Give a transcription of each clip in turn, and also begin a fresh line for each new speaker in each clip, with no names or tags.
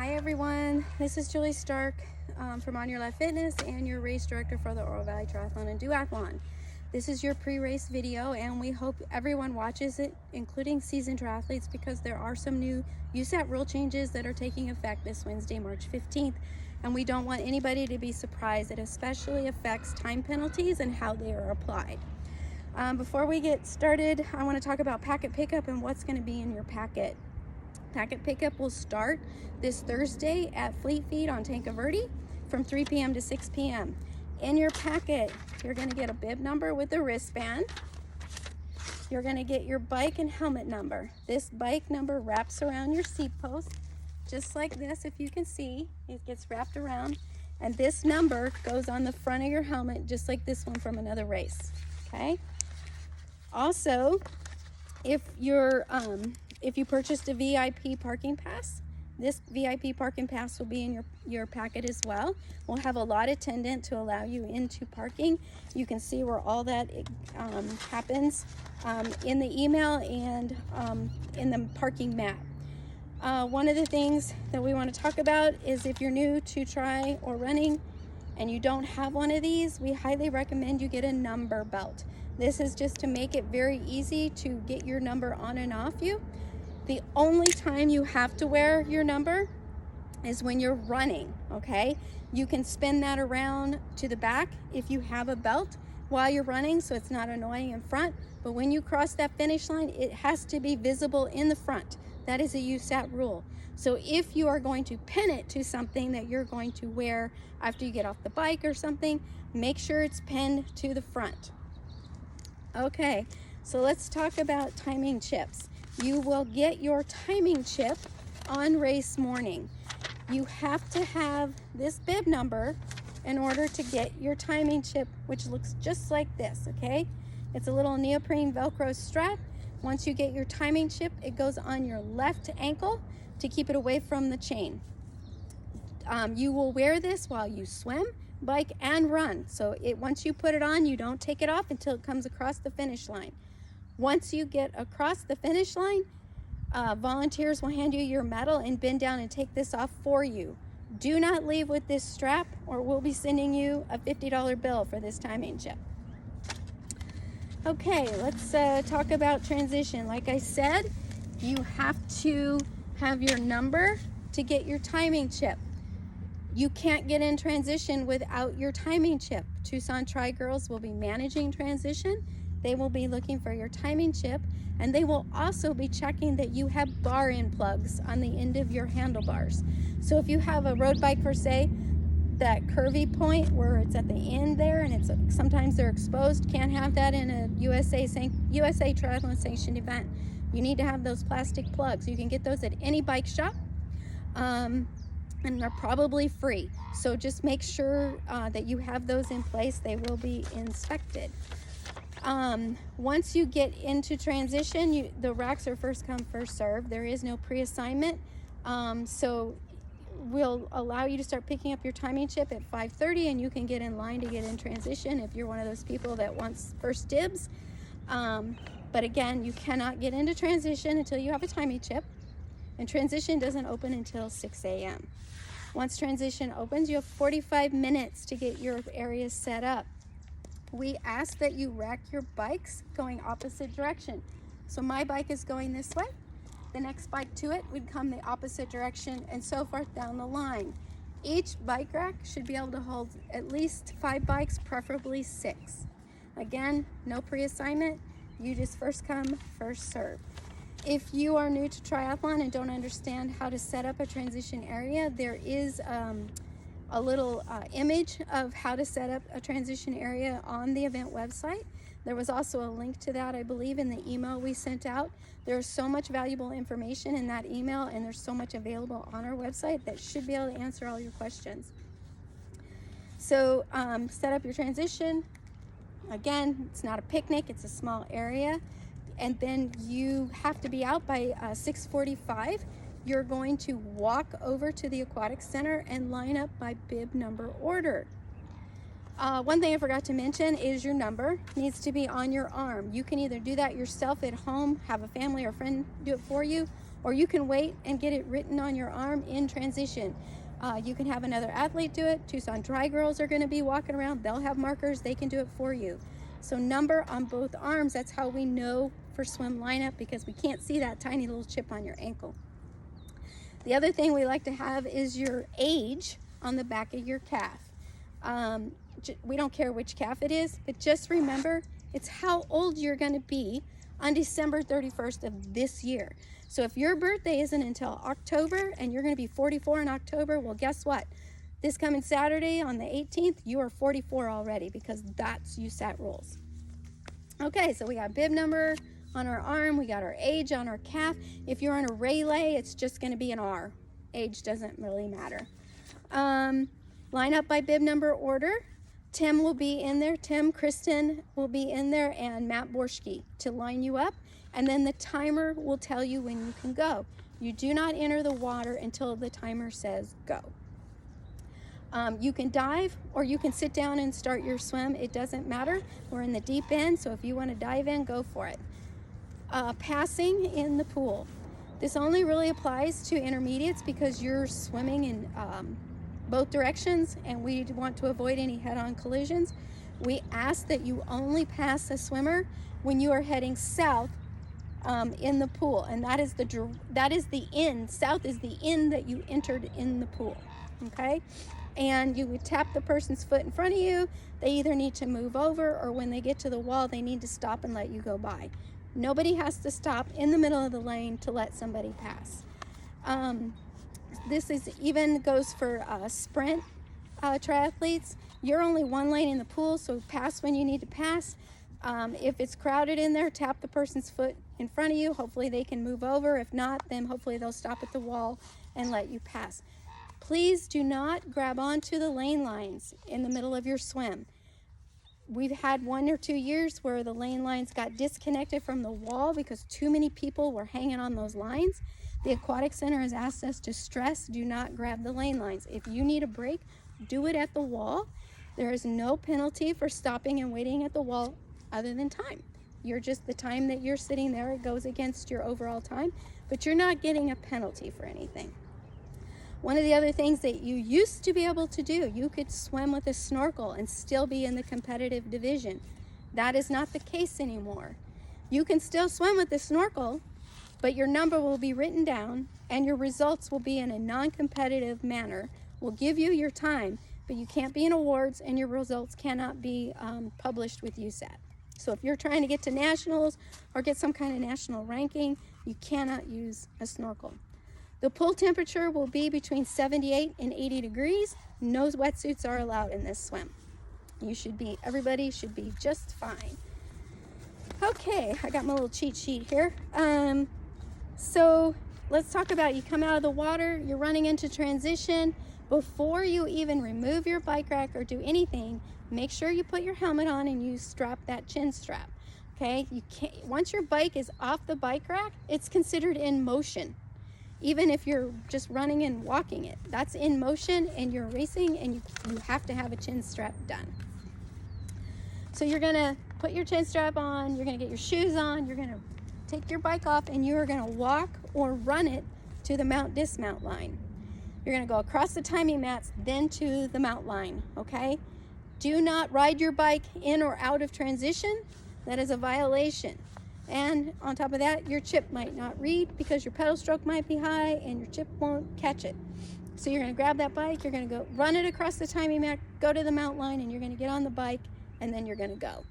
Hi everyone, this is Julie Stark from On Your Left Fitness and your race director for the Oro Valley Triathlon and Duathlon. This is your pre-race video and we hope everyone watches it, including seasoned triathletes, because there are some new USAT rule changes that are taking effect this Wednesday, March 15th, and we don't want anybody to be surprised. It especially affects time penalties and how they are applied. Before we get started, I want to talk about packet pickup and what's going to be in your packet. Packet pickup will start this Thursday at Fleet Feet on Tanca Verde from 3 p.m. to 6 p.m. In your packet, you're going to get a bib number with a wristband. You're going to get your bike and helmet number. This bike number wraps around your seat post, just like this. If you can see, it gets wrapped around. And this number goes on the front of your helmet, just like this one from another race, okay? Also, if you purchased a VIP parking pass, this VIP parking pass will be in your packet as well. We'll have a lot attendant to allow you into parking. You can see where all that happens in the email and in the parking map. One of the things that we want to talk about is if you're new to tri or running and you don't have one of these, we highly recommend you get a number belt. This is just to make it very easy to get your number on and off you. The only time you have to wear your number is when you're running, okay? You can spin that around to the back if you have a belt while you're running, so it's not annoying in front. But when you cross that finish line, it has to be visible in the front. That is a USAT rule. So if you are going to pin it to something that you're going to wear after you get off the bike or something, make sure it's pinned to the front. Okay, so let's talk about timing chips. You will get your timing chip on race morning. You have to have this bib number in order to get your timing chip, which looks just like this, okay? It's a little neoprene Velcro strap. Once you get your timing chip, it goes on your left ankle to keep it away from the chain. You will wear this while you swim, bike, and run. So once you put it on, you don't take it off until it comes across the finish line. Once you get across the finish line, volunteers will hand you your medal and bend down and take this off for you. Do not leave with this strap or we'll be sending you a $50 bill for this timing chip. Okay, let's talk about transition. Like I said, you have to have your number to get your timing chip. You can't get in transition without your timing chip. Tucson Tri Girls will be managing transition. They will be looking for your timing chip, and they will also be checking that you have bar-in plugs on the end of your handlebars. So if you have a road bike, per se, that curvy point where it's at the end there and sometimes they're exposed, can't have that in a USA Triathlon sanctioned event. You need to have those plastic plugs. You can get those at any bike shop. And they're probably free. So just make sure that you have those in place. They will be inspected. Once you get into transition, the racks are first come, first serve. There is no pre-assignment. So we'll allow you to start picking up your timing chip at 5:30 and you can get in line to get in transition if you're one of those people that wants first dibs. But again, you cannot get into transition until you have a timing chip, and transition doesn't open until 6 a.m. Once transition opens, you have 45 minutes to get your area set up. We ask that you rack your bikes going opposite direction. So my bike is going this way. The next bike to it would come the opposite direction, and so forth down the line. Each bike rack should be able to hold at least 5 bikes, preferably 6. Again, no pre-assignment. You just first come, first serve. If you are new to triathlon and don't understand how to set up a transition area, there is a little image of how to set up a transition area on the event website. There was also a link to that, I believe, in the email we sent out. There's so much valuable information in that email, and there's so much available on our website that should be able to answer all your questions. So set up your transition. Again, it's not a picnic, it's a small area. And then you have to be out by 6:45. You're going to walk over to the aquatic center and line up by bib number order. One thing I forgot to mention is your number needs to be on your arm. You can either do that yourself at home, have a family or friend do it for you, or you can wait and get it written on your arm in transition. You can have another athlete do it. Tucson Tri Girls are going to be walking around. They'll have markers. They can do it for you. So number on both arms, that's how we know for swim lineup, because we can't see that tiny little chip on your ankle. The other thing we like to have is your age on the back of your calf. We don't care which calf it is, but just remember it's how old you're going to be on December 31st of this year. So if your birthday isn't until October and you're going to be 44 in October, well, guess what? This coming Saturday on the 18th, you are 44 already, because that's USAT rules. Okay, so we got bib number on our arm, we got our age on our calf. If you're on a relay, it's just going to be an R. Age doesn't really matter. Line up by bib number order. Tim will be in there, Tim, Kristen will be in there, and Matt Borschke to line you up. And then the timer will tell you when you can go. You do not enter the water until the timer says go. You can dive or you can sit down and start your swim. It doesn't matter. We're in the deep end, so if you want to dive in, go for it. Passing in the pool. This only really applies to intermediates because you're swimming in both directions, and we want to avoid any head-on collisions. We ask that you only pass a swimmer when you are heading south in the pool, and that is the end. South is the end that you entered in the pool. Okay, and you would tap the person's foot in front of you. They either need to move over, or when they get to the wall, they need to stop and let you go by. Nobody has to stop in the middle of the lane to let somebody pass. This even goes for sprint triathletes. You're only one lane in the pool, so pass when you need to pass. If it's crowded in there, tap the person's foot in front of you. Hopefully they can move over. If not, then hopefully they'll stop at the wall and let you pass. Please do not grab onto the lane lines in the middle of your swim. We've had 1 or 2 years where the lane lines got disconnected from the wall because too many people were hanging on those lines. The Aquatic Center has asked us to stress, do not grab the lane lines. If you need a break, do it at the wall. There is no penalty for stopping and waiting at the wall other than time. You're just, the time that you're sitting there, it goes against your overall time, but you're not getting a penalty for anything. One of the other things that you used to be able to do, you could swim with a snorkel and still be in the competitive division. That is not the case anymore. You can still swim with a snorkel, but your number will be written down and your results will be in a non-competitive manner. We'll give you your time, but you can't be in awards and your results cannot be published with USAT. So if you're trying to get to nationals or get some kind of national ranking, you cannot use a snorkel. The pool temperature will be between 78 and 80 degrees. No wetsuits are allowed in this swim. Everybody should be just fine. Okay, I got my little cheat sheet here. So let's talk about, you come out of the water, you're running into transition. Before you even remove your bike rack or do anything, make sure you put your helmet on and you strap that chin strap. Okay, once your bike is off the bike rack, it's considered in motion. Even if you're just running and walking it, that's in motion and you're racing, and you have to have a chin strap done. So you're gonna put your chin strap on, you're gonna get your shoes on, you're gonna take your bike off, and you're gonna walk or run it to the mount dismount line. You're gonna go across the timing mats, then to the mount line, okay? Do not ride your bike in or out of transition. That is a violation. And on top of that, your chip might not read because your pedal stroke might be high and your chip won't catch it. So you're gonna grab that bike, you're gonna go run it across the timing mat, go to the mount line, and you're gonna get on the bike, and then you're gonna go.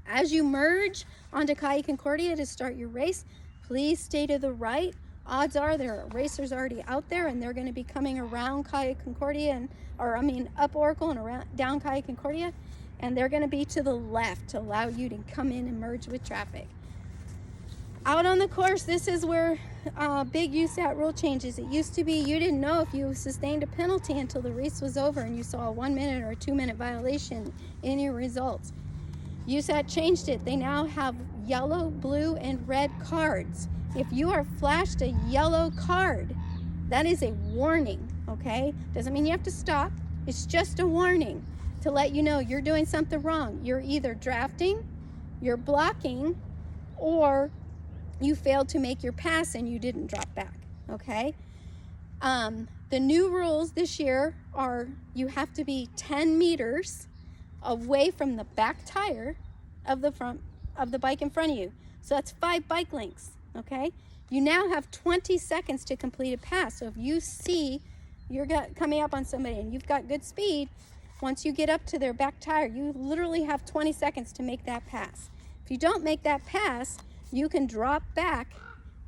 As you merge onto Calle Concordia to start your race, please stay to the right. Odds are there are racers already out there, and they're gonna be coming around Calle Concordia, up Oracle and around down Calle Concordia, and they're gonna be to the left to allow you to come in and merge with traffic. Out on the course, this is where big USAT rule changes. It used to be you didn't know if you sustained a penalty until the race was over and you saw a 1 minute or a 2 minute violation in your results. USAT changed it. They now have yellow, blue, and red cards. If you are flashed a yellow card, that is a warning, okay? Doesn't mean you have to stop. It's just a warning to let you know you're doing something wrong. You're either drafting, you're blocking, or you failed to make your pass and you didn't drop back, okay? The new rules this year are you have to be 10 meters away from the back tire of the front of the bike in front of you. So that's 5 bike lengths, okay? You now have 20 seconds to complete a pass. So if you see you're coming up on somebody and you've got good speed, once you get up to their back tire, you literally have 20 seconds to make that pass. If you don't make that pass, you can drop back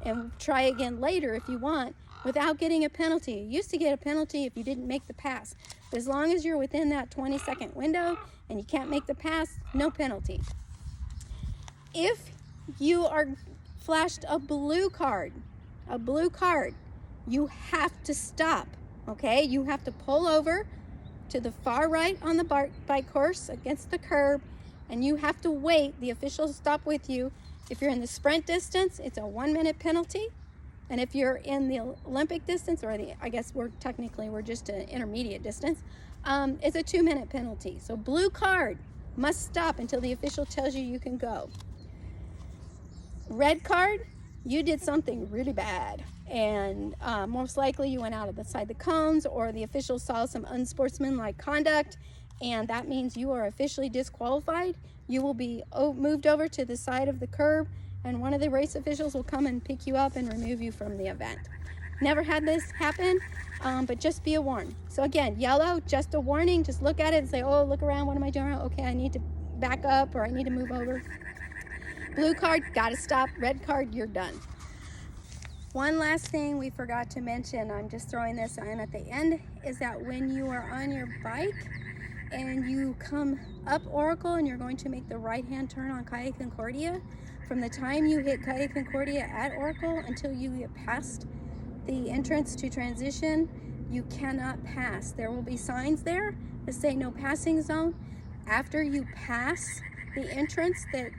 and try again later if you want without getting a penalty. You used to get a penalty if you didn't make the pass. But as long as you're within that 20-second window and you can't make the pass, no penalty. If you are flashed a blue card, you have to stop, okay? You have to pull over to the far right on the bike course against the curb, and you have to wait. The officials stop with you. If you're in the sprint distance, it's a 1-minute penalty. And if you're in the Olympic distance, or I guess we're just an intermediate distance, it's a 2-minute penalty. So blue card, must stop until the official tells you you can go. Red card, you did something really bad, and most likely you went out of the cones, or the official saw some unsportsmanlike conduct, and that means you are officially disqualified. You will be moved over to the side of the curb, and one of the race officials will come and pick you up and remove you from the event. Never had this happen, but just be a warning. So again, yellow, just a warning. Just look at it and say, oh, look around, what am I doing? Okay, I need to back up, or I need to move over. Blue card, gotta stop. Red card, you're done. One last thing we forgot to mention, I'm just throwing this in at the end, is that when you are on your bike and you come up Oracle and you're going to make the right-hand turn on Calle Concordia, from the time you hit Calle Concordia at Oracle until you get past the entrance to transition, you cannot pass. There will be signs there that say no passing zone. After you pass the entrance that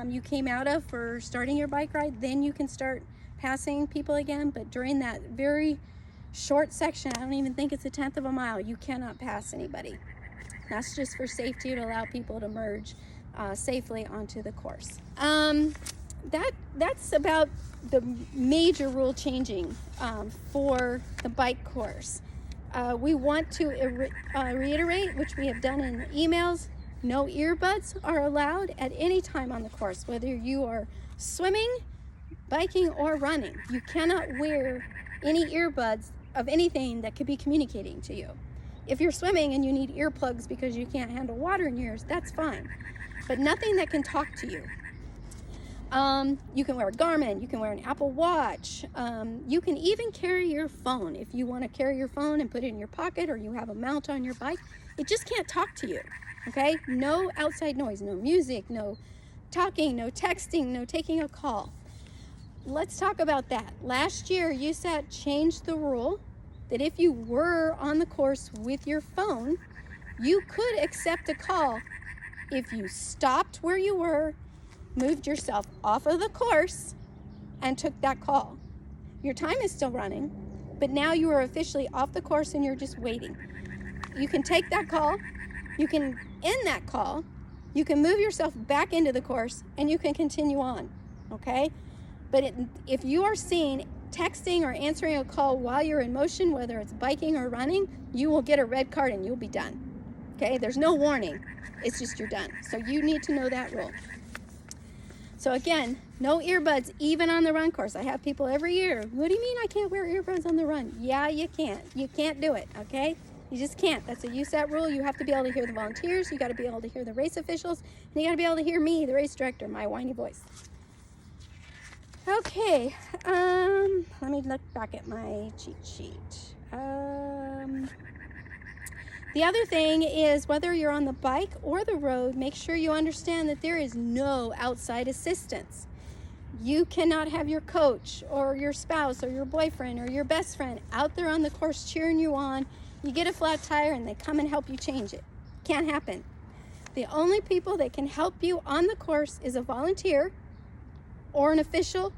you came out of for starting your bike ride, then you can start passing people again. But during that very short section, I don't even think it's 1/10 of a mile, you cannot pass anybody. That's just for safety, to allow people to merge safely onto the course. That's about the major rule changing for the bike course. We want to reiterate, which we have done in emails, no earbuds are allowed at any time on the course, whether you are swimming, biking, or running. You cannot wear any earbuds of anything that could be communicating to you. If you're swimming and you need earplugs because you can't handle water in your ears, that's fine. But nothing that can talk to you. You can wear a Garmin, you can wear an Apple Watch, you can even carry your phone. If you want to carry your phone and put it in your pocket, or you have a mount on your bike, it just can't talk to you, okay? No outside noise, no music, no talking, no texting, no taking a call. Let's talk about that. Last year, USAT changed the rule that if you were on the course with your phone, you could accept a call if you stopped where you were, moved yourself off of the course, and took that call. Your time is still running, but now you are officially off the course and you're just waiting. You can take that call, you can end that call, you can move yourself back into the course, and you can continue on, okay? But if you are seen texting or answering a call while you're in motion, whether it's biking or running, you will get a red card and you'll be done, okay? There's no warning, it's just you're done. So you need to know that rule. So again, no earbuds even on the run course. I have people every year, what do you mean I can't wear earbuds on the run? Yeah, you can't. You can't do it, okay? You just can't. That's a USAT rule. You have to be able to hear the volunteers, you got to be able to hear the race officials, and you got to be able to hear me, the race director, my whiny voice. Okay, let me look back at my cheat sheet. The other thing is, whether you're on the bike or the road, make sure you understand that there is no outside assistance. You cannot have your coach or your spouse or your boyfriend or your best friend out there on the course cheering you on. You get a flat tire and they come and help you change it. Can't happen. The only people that can help you on the course is a volunteer or an official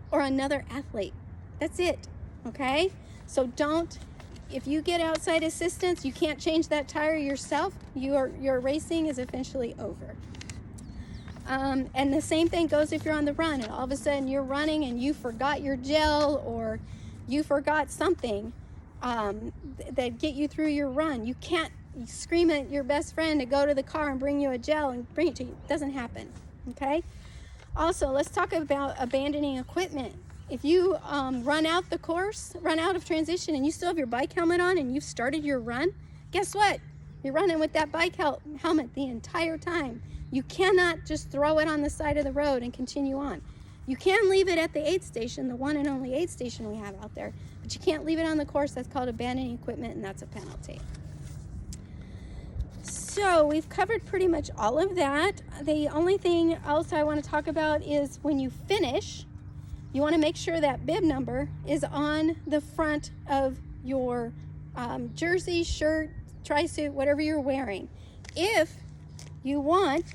or another athlete. That's it, okay? So if you get outside assistance, you can't change that tire yourself, your racing is eventually over. And the same thing goes if you're on the run and all of a sudden you're running and you forgot your gel, or you forgot something that get you through your run. You can't scream at your best friend to go to the car and bring you a gel and bring it to you. It doesn't happen, okay? Also, let's talk about abandoning equipment. If you run out the course, run out of transition, and you still have your bike helmet on and you've started your run, guess what? You're running with that bike helmet the entire time. You cannot just throw it on the side of the road and continue on. You can leave it at the aid station, the one and only aid station we have out there, but you can't leave it on the course. That's called abandoning equipment, and that's a penalty. So we've covered pretty much all of that. The only thing else I want to talk about is when you finish, you want to make sure that bib number is on the front of your jersey, shirt, tri-suit, whatever you're wearing. If you want,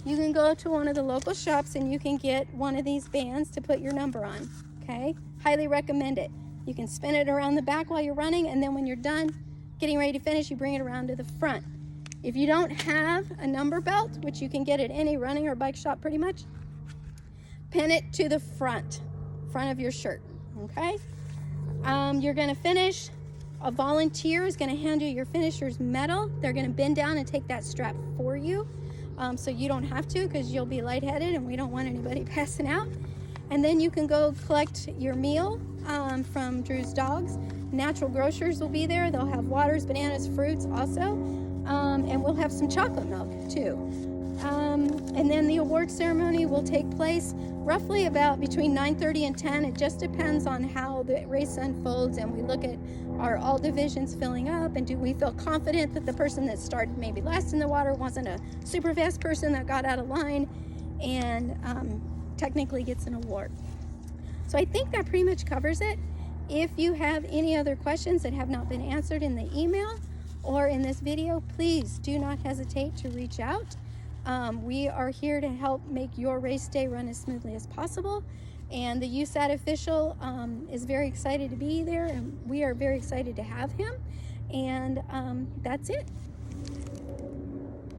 you can go to one of the local shops and you can get one of these bands to put your number on, okay? Highly recommend it. You can spin it around the back while you're running, and then when you're done getting ready to finish, you bring it around to the front. If you don't have a number belt, which you can get at any running or bike shop pretty much, pin it to the front of your shirt, okay? You're gonna finish. A volunteer is gonna hand you your finisher's medal. They're gonna bend down and take that strap for you, so you don't have to, because you'll be lightheaded and we don't want anybody passing out. And then you can go collect your meal from Drew's Dogs. Natural grocers will be there. They'll have waters, bananas, fruits also, and we'll have some chocolate milk too. And then the award ceremony will take place roughly about between 9:30 and 10. It just depends on how the race unfolds, and we look at are all divisions filling up, and do we feel confident that the person that started maybe last in the water wasn't a super fast person that got out of line and technically gets an award. So I think that pretty much covers it. If you have any other questions that have not been answered in the email or in this video, please do not hesitate to reach out. We are here to help make your race day run as smoothly as possible. And the USAT official is very excited to be there, and we are very excited to have him. And that's it.